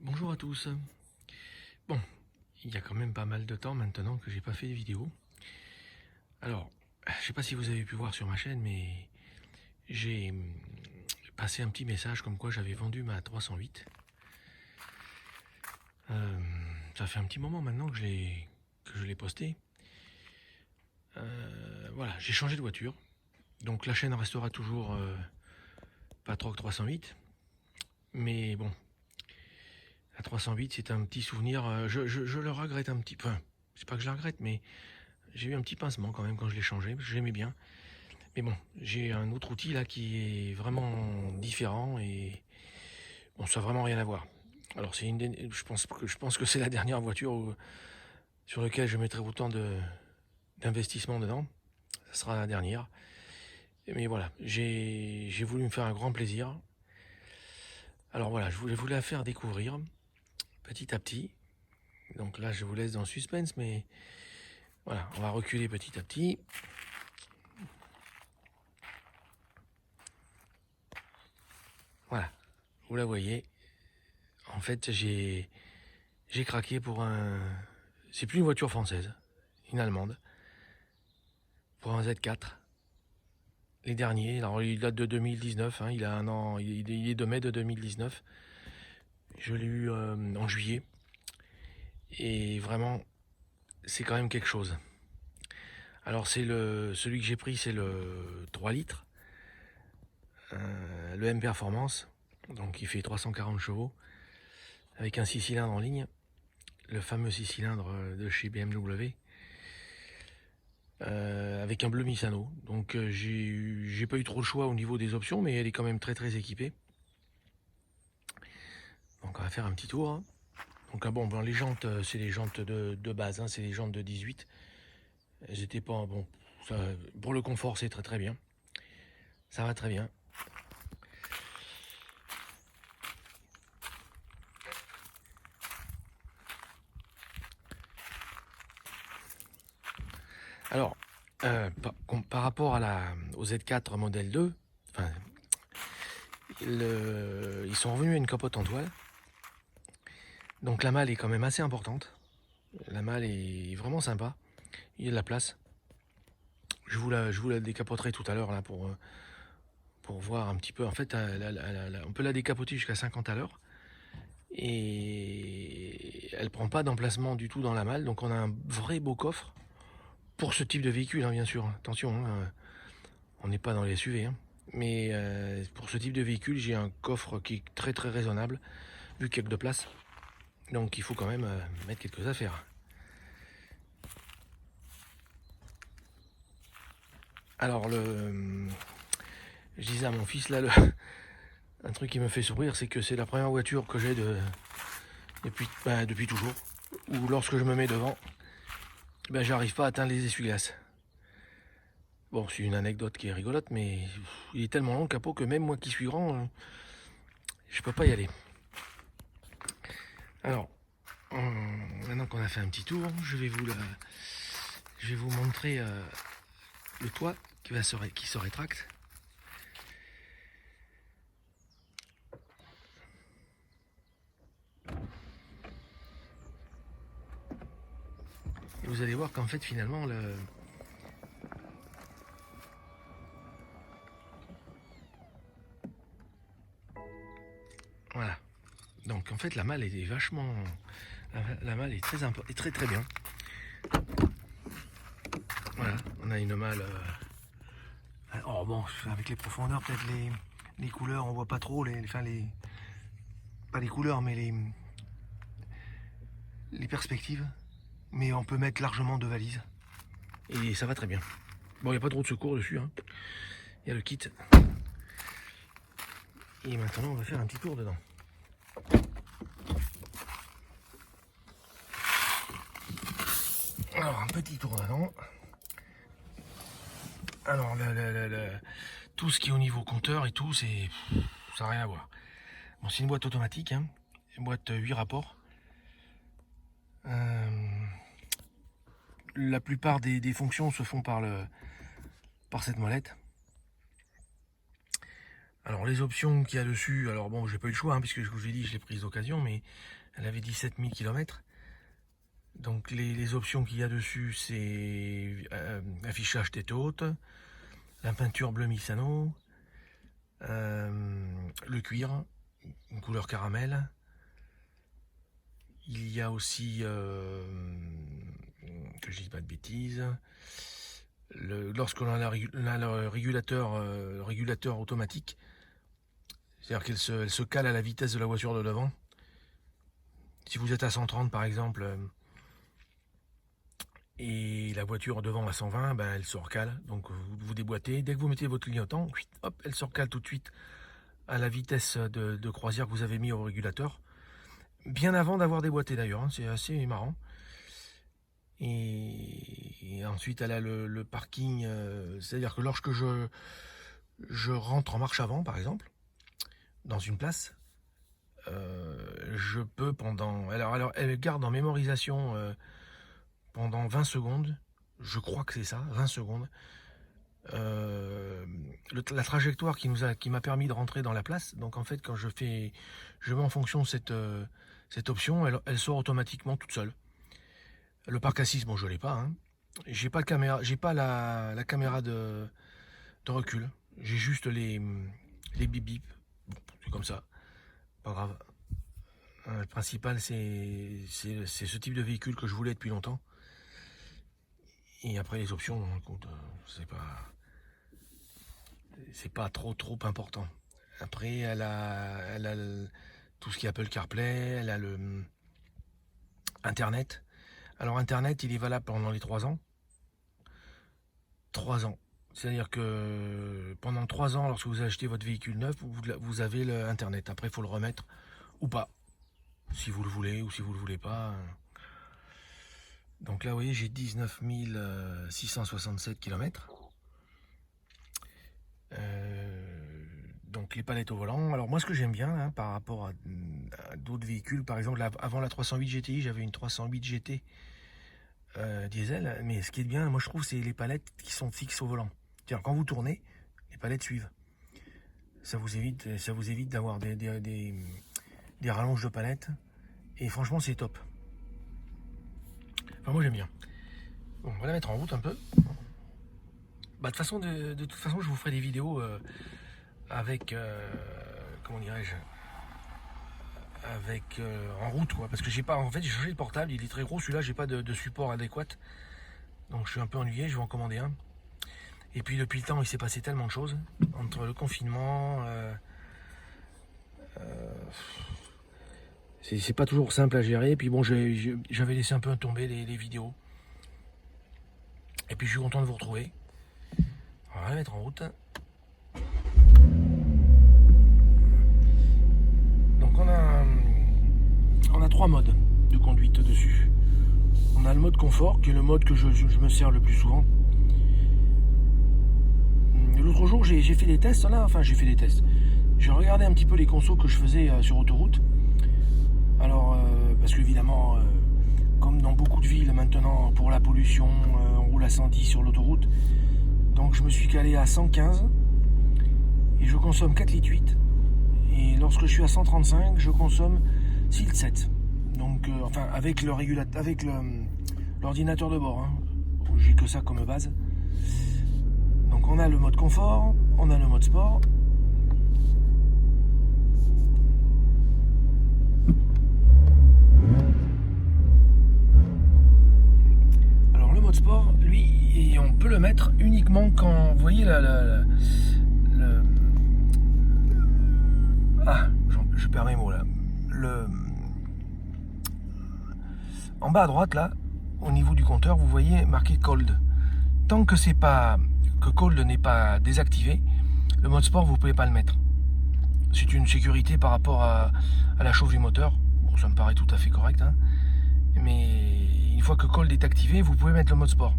Bonjour à tous. Bon, il y a quand même pas mal de temps maintenant que j'ai pas fait de vidéo. Alors, je sais pas si vous avez pu voir sur ma chaîne, mais j'ai passé un petit message comme quoi j'avais vendu ma 308. Ça fait un petit moment maintenant que je l'ai posté. Voilà, j'ai changé de voiture. Donc la chaîne restera toujours Patroc 308. Mais bon, la 308 c'est un petit souvenir. Je le regrette un petit peu. Enfin, c'est pas que je la regrette, mais j'ai eu un petit pincement quand même quand je l'ai changé. J'aimais bien. Mais bon, j'ai un autre outil là qui est vraiment différent et bon, ça n'a vraiment rien à voir. Alors je pense que c'est la dernière voiture sur laquelle je mettrai autant d'investissement dedans. Ça sera la dernière. Mais voilà, j'ai voulu me faire un grand plaisir. Alors voilà, je voulais vous la faire découvrir petit à petit. Donc là, je vous laisse dans le suspense, mais voilà, on va reculer petit à petit. Voilà, vous la voyez. En fait, j'ai craqué pour un... C'est plus une voiture française, une allemande, pour un Z4. Les derniers, alors il date de 2019, hein, il a un an, il est de mai de 2019. Je l'ai eu en juillet. Et vraiment, c'est quand même quelque chose. Alors celui que j'ai pris, c'est le 3 litres, le M Performance, donc il fait 340 chevaux, avec un 6 cylindres en ligne, le fameux 6 cylindres de chez BMW. Avec un bleu Misano. Donc j'ai pas eu trop le choix au niveau des options, mais elle est quand même très équipée. Donc on va faire un petit tour, hein. Donc bon, les jantes, c'est les jantes de base, hein, c'est les jantes de 18. Elles étaient pas bon. Ça, pour le confort, c'est très bien. Ça va très bien. Alors, par rapport au Z4 modèle 2, enfin, ils sont revenus à une capote en toile. Donc la malle est quand même assez importante. La malle est vraiment sympa. Il y a de la place. Je vous la décapoterai tout à l'heure là pour voir un petit peu. En fait, on peut la décapoter jusqu'à 50 à l'heure. Et elle prend pas d'emplacement du tout dans la malle. Donc on a un vrai beau coffre. Pour ce type de véhicule, hein, bien sûr. Attention, hein, on n'est pas dans les SUV. Hein. Mais pour ce type de véhicule, j'ai un coffre qui est très raisonnable, vu qu'il y a que de place. Donc il faut quand même mettre quelques affaires. Alors, je disais à mon fils, là, un truc qui me fait sourire, c'est que c'est la première voiture que j'ai depuis toujours. Ou lorsque je me mets devant, j'arrive pas à atteindre les essuie-glaces. Bon, c'est une anecdote qui est rigolote, mais il est tellement long le capot que même moi qui suis grand, je peux pas y aller. Alors, maintenant qu'on a fait un petit tour, je vais vous montrer le toit qui se rétracte. Et vous allez voir qu'en fait, finalement, voilà. Donc, en fait, la malle est vachement... La malle est très bien. Voilà, on a une malle... Oh bon, avec les profondeurs, peut-être les couleurs, on voit pas trop, pas les couleurs, mais les perspectives. Mais on peut mettre largement deux valises. Et ça va très bien. Bon, il n'y a pas trop de secours dessus, hein. Il y a le kit. Et maintenant, on va faire un petit tour dedans. Alors, un petit tour dedans. Alors, tout ce qui est au niveau compteur et tout, ça n'a rien à voir. Bon, c'est une boîte automatique, hein. Une boîte 8 rapports. La plupart des fonctions se font par cette molette. Alors les options qu'il y a dessus, alors bon, j'ai pas eu le choix, hein, puisque je vous ai dit, je l'ai prise d'occasion, mais elle avait 17 000 km. Donc les options qu'il y a dessus, c'est affichage tête haute, la peinture bleu Misano, le cuir, une couleur caramel. Il y a aussi, que je dise pas de bêtises, lorsqu'on a le régulateur automatique, c'est-à-dire qu'elle se cale à la vitesse de la voiture de devant. Si vous êtes à 130 par exemple, et la voiture devant à 120, ben elle se recale. Donc vous déboîtez. Dès que vous mettez votre clignotant, hop, elle se recale tout de suite à la vitesse de croisière que vous avez mis au régulateur. Bien avant d'avoir déboîté d'ailleurs, hein, c'est assez marrant. Et ensuite elle a le parking, c'est-à-dire que lorsque je rentre en marche avant par exemple, dans une place, je peux pendant... Alors elle garde en mémorisation pendant 20 secondes, je crois que c'est ça, 20 secondes, la trajectoire qui m'a permis de rentrer dans la place. Donc en fait quand je mets en fonction cette option, elle sort automatiquement toute seule. Le parc assise, bon je l'ai pas, hein. J'ai pas de caméra, j'ai pas la caméra de recul, j'ai juste les bip bip. Bon, c'est comme ça, pas grave. Le principal c'est ce type de véhicule que je voulais depuis longtemps. Et après les options, écoute, c'est pas trop important. Après elle a tout ce qui est Apple CarPlay, elle a le Internet. Alors Internet, il est valable pendant les 3 ans. 3 ans. C'est-à-dire que pendant 3 ans, lorsque vous achetez votre véhicule neuf, vous avez l'Internet. Après, il faut le remettre ou pas. Si vous le voulez ou si vous le voulez pas. Donc là, vous voyez, j'ai 19 667 km. Donc les palettes au volant. Alors moi, ce que j'aime bien, hein, par rapport à d'autres véhicules, par exemple, avant la 308 GTI, j'avais une 308 GT diesel. Mais ce qui est bien, moi je trouve, c'est les palettes qui sont fixes au volant. C'est-à-dire quand vous tournez, les palettes suivent. Ça vous évite d'avoir des rallonges de palettes. Et franchement, c'est top. Enfin, moi j'aime bien. Bon, on va la mettre en route un peu. Bah, de toute façon, je vous ferai des vidéos avec, comment dirais-je, avec en route, quoi. Parce que j'ai changé de portable, il est très gros celui-là, j'ai pas de support adéquat. Donc je suis un peu ennuyé, je vais en commander un. Et puis depuis le temps, il s'est passé tellement de choses entre le confinement. C'est pas toujours simple à gérer. Et puis bon, j'avais laissé un peu tomber les vidéos. Et puis je suis content de vous retrouver. On va la mettre en route. Donc on a 3 modes de conduite dessus. On a le mode confort, qui est le mode que je me sers le plus souvent. L'autre jour, j'ai fait des tests là. Enfin, j'ai fait des tests. J'ai regardé un petit peu les consos que je faisais sur autoroute. Alors, parce qu'évidemment, comme dans beaucoup de villes maintenant, pour la pollution, on roule à 110 sur l'autoroute. Donc je me suis calé à 115 et je consomme 4,8 litres. Et lorsque je suis à 135, je consomme 6,7 litres. Donc, enfin, avec l'ordinateur de bord, hein. J'ai que ça comme base. Donc on a le mode confort, on a le mode sport. Alors le mode sport, lui, on peut le mettre uniquement quand, vous voyez je perds mes mots là. En bas à droite là, au niveau du compteur, vous voyez marqué cold. Tant que cold n'est pas désactivé, le mode sport vous pouvez pas le mettre. C'est une sécurité par rapport à la chauffe du moteur. Bon, ça me paraît tout à fait correct, hein. Mais une fois que cold est activé, vous pouvez mettre le mode sport.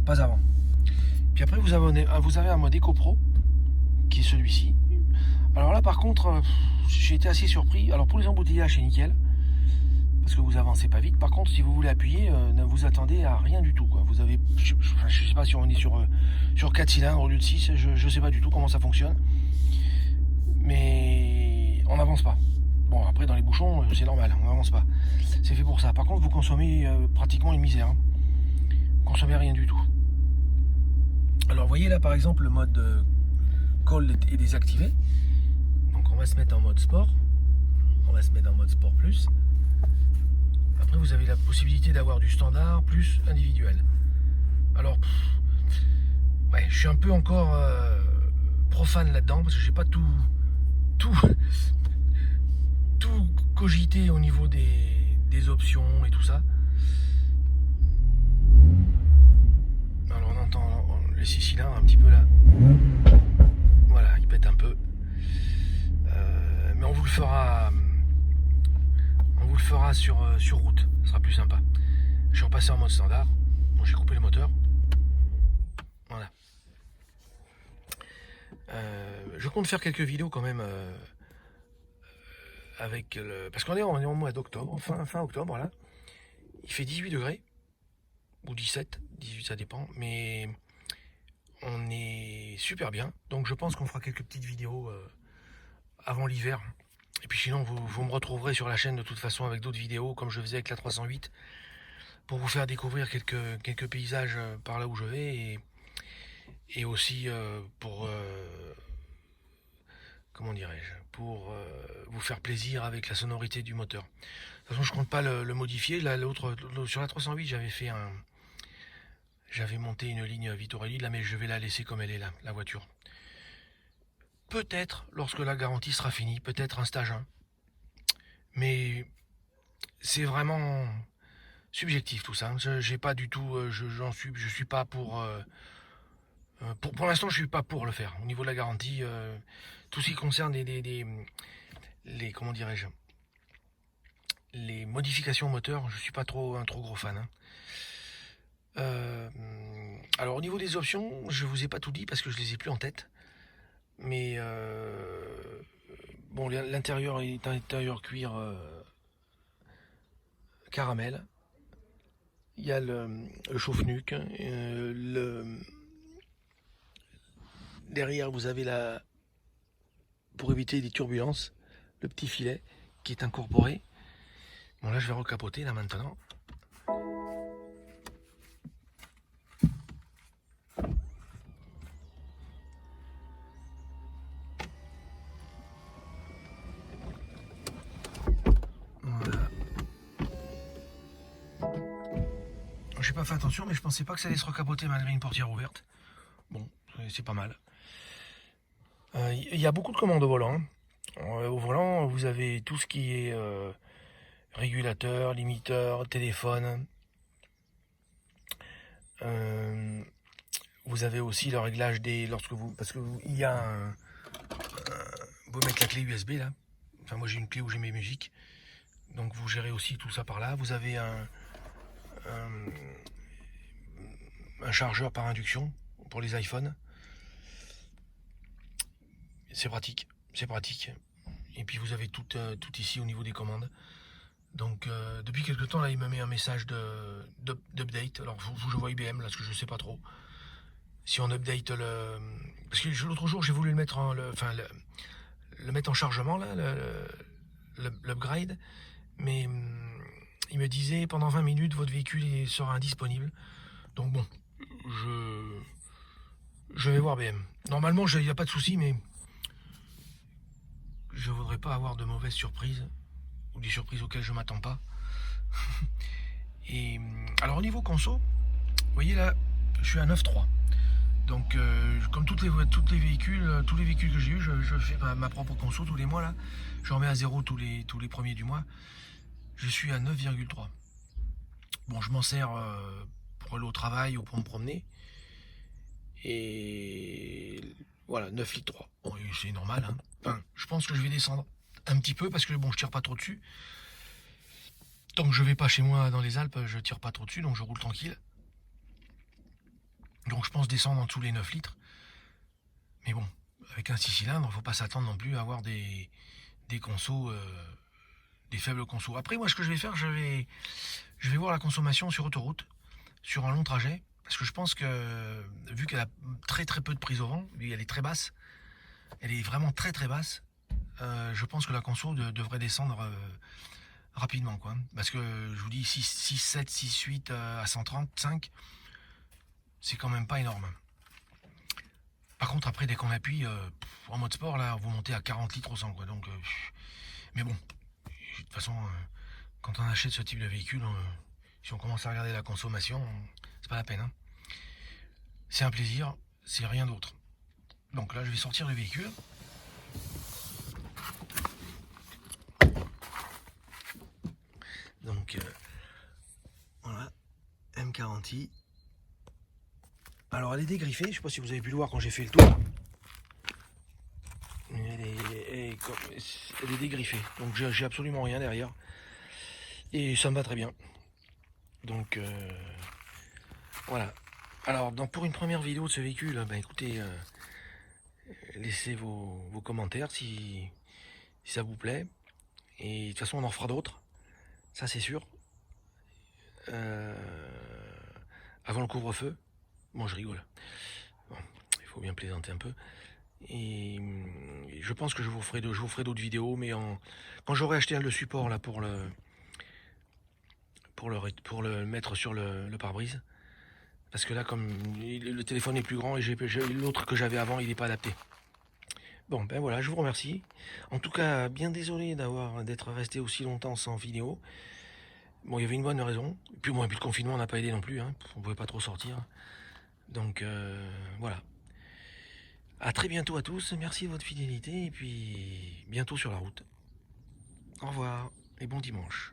Pas avant. Puis après vous avez un mode Eco Pro qui est celui-ci. Alors là par contre, j'ai été assez surpris. Alors pour les embouteillages c'est nickel. parce que vous avancez pas vite. Par contre, si vous voulez appuyer, ne vous attendez à rien du tout, quoi. Vous avez, je sais pas si on est sur 4 cylindres au lieu de 6, je sais pas du tout comment ça fonctionne. Mais on n'avance pas. Bon, après, dans les bouchons, c'est normal, on n'avance pas. C'est fait pour ça. Par contre, vous consommez pratiquement une misère. Hein. Vous consommez rien du tout. Alors, vous voyez là, par exemple, le mode call est désactivé. Donc, on va se mettre en mode sport. On va se mettre en mode sport plus. Après, vous avez la possibilité d'avoir du standard plus individuel. Alors, ouais, je suis un peu encore profane là-dedans parce que j'ai pas tout cogité au niveau des options et tout ça. Alors, on entend les 6 cylindres un petit peu là. Voilà, il pète un peu. Mais on vous le fera. On vous le fera sur route, ce sera plus sympa. Je suis repassé en mode standard. Bon, j'ai coupé le moteur. Voilà. Je compte faire quelques vidéos quand même avec le. Parce qu'on est au mois d'octobre, fin octobre là. Il fait 18 degrés. Ou 17, 18 ça dépend. Mais on est super bien. Donc je pense qu'on fera quelques petites vidéos avant l'hiver. Et puis sinon, vous me retrouverez sur la chaîne de toute façon avec d'autres vidéos, comme je faisais avec la 308, pour vous faire découvrir quelques paysages par là où je vais, et aussi pour, comment dirais-je, pour vous faire plaisir avec la sonorité du moteur. De toute façon, je compte pas le modifier. Là, sur la 308, j'avais monté une ligne Vitorelli, là, mais je vais la laisser comme elle est là, la voiture. Peut-être, lorsque la garantie sera finie, peut-être un stage 1. Mais c'est vraiment subjectif tout ça. J'ai pas du tout, je suis pas pour l'instant, je suis pas pour le faire. Au niveau de la garantie, tout ce qui concerne les comment dirais-je, les modifications moteur, je suis pas un trop gros fan. Hein. Alors au niveau des options, je vous ai pas tout dit parce que je les ai plus en tête. Mais bon, l'intérieur est un intérieur cuir caramel. Il y a le chauffe-nuque. Derrière, vous avez pour éviter des turbulences, le petit filet qui est incorporé. Bon, là, je vais recapoter là maintenant. J'ai pas fait attention, mais je pensais pas que ça allait se recapoter malgré une portière ouverte. Bon, c'est pas mal. Il y a beaucoup de commandes au volant. Hein. Au volant, vous avez tout ce qui est régulateur, limiteur, téléphone. Vous avez aussi le réglage parce que il y a vous mettre la clé USB là. Enfin, moi j'ai une clé où j'ai mes musiques. Donc vous gérez aussi tout ça par là. Vous avez un chargeur par induction pour les iPhones. C'est pratique, c'est pratique. Et puis vous avez tout ici au niveau des commandes. Donc depuis quelques temps là, il me met un message d'update. Alors faut que je vois IBM là, parce que je sais pas trop. Si on update parce que l'autre jour j'ai voulu le mettre le mettre en chargement là, l'upgrade, mais il me disait pendant 20 minutes votre véhicule sera indisponible. Donc bon, je vais voir BM. Normalement il n'y a pas de souci, mais je voudrais pas avoir de mauvaises surprises ou des surprises auxquelles je m'attends pas. Et alors au niveau conso, vous voyez là, je suis à 9.3. Donc comme tous les véhicules que j'ai eu, je fais ma propre conso tous les mois là. Je remets à zéro tous les premiers du mois. Je suis à 9,3. Bon, je m'en sers pour aller au travail ou pour me promener. Et voilà, 9 litres 3. Bon, c'est normal. Hein. Enfin, je pense que je vais descendre un petit peu parce que bon, je tire pas trop dessus. Tant que je vais pas chez moi dans les Alpes, je tire pas trop dessus, donc je roule tranquille. Donc je pense descendre en dessous les 9 litres. Mais bon, avec un 6 cylindres, faut pas s'attendre non plus à avoir des consos, des faibles consos. Après, moi, ce que je vais faire, je vais voir la consommation sur autoroute, sur un long trajet, parce que je pense que, vu qu'elle a très très peu de prise au vent, elle est très basse, elle est vraiment très très basse, je pense que la conso devrait descendre rapidement, quoi. Parce que, je vous dis, 7, 6, 8 à 135, c'est quand même pas énorme. Par contre, après, dès qu'on appuie en mode sport, là, vous montez à 40 litres au 100, quoi. Donc, mais bon, de toute façon, quand on achète ce type de véhicule, si on commence à regarder la consommation, c'est pas la peine, hein. C'est un plaisir, c'est rien d'autre. Donc là, je vais sortir le véhicule. Donc, voilà, M40i. Alors, elle est dégriffée, je sais pas si vous avez pu le voir quand j'ai fait le tour. Elle est dégriffée, donc j'ai absolument rien derrière. Et ça me va très bien. Donc, voilà. Alors, pour une première vidéo de ce véhicule, ben écoutez, laissez vos commentaires si ça vous plaît. Et de toute façon, on en fera d'autres. Ça, c'est sûr. Avant le couvre-feu. Bon, je rigole. Bon, il faut bien plaisanter un peu. Et je pense que je vous ferai d'autres vidéos, mais quand j'aurai acheté le support là pour le mettre sur le pare-brise. Parce que là, comme le téléphone est plus grand et l'autre que j'avais avant, il n'est pas adapté. Bon, ben voilà, je vous remercie. En tout cas, bien désolé d'être resté aussi longtemps sans vidéo. Bon, il y avait une bonne raison. Et puis bon, et puis le confinement n'a pas aidé non plus, hein. On pouvait pas trop sortir. Donc voilà. À très bientôt à tous. Merci de votre fidélité et puis bientôt sur la route. Au revoir et bon dimanche.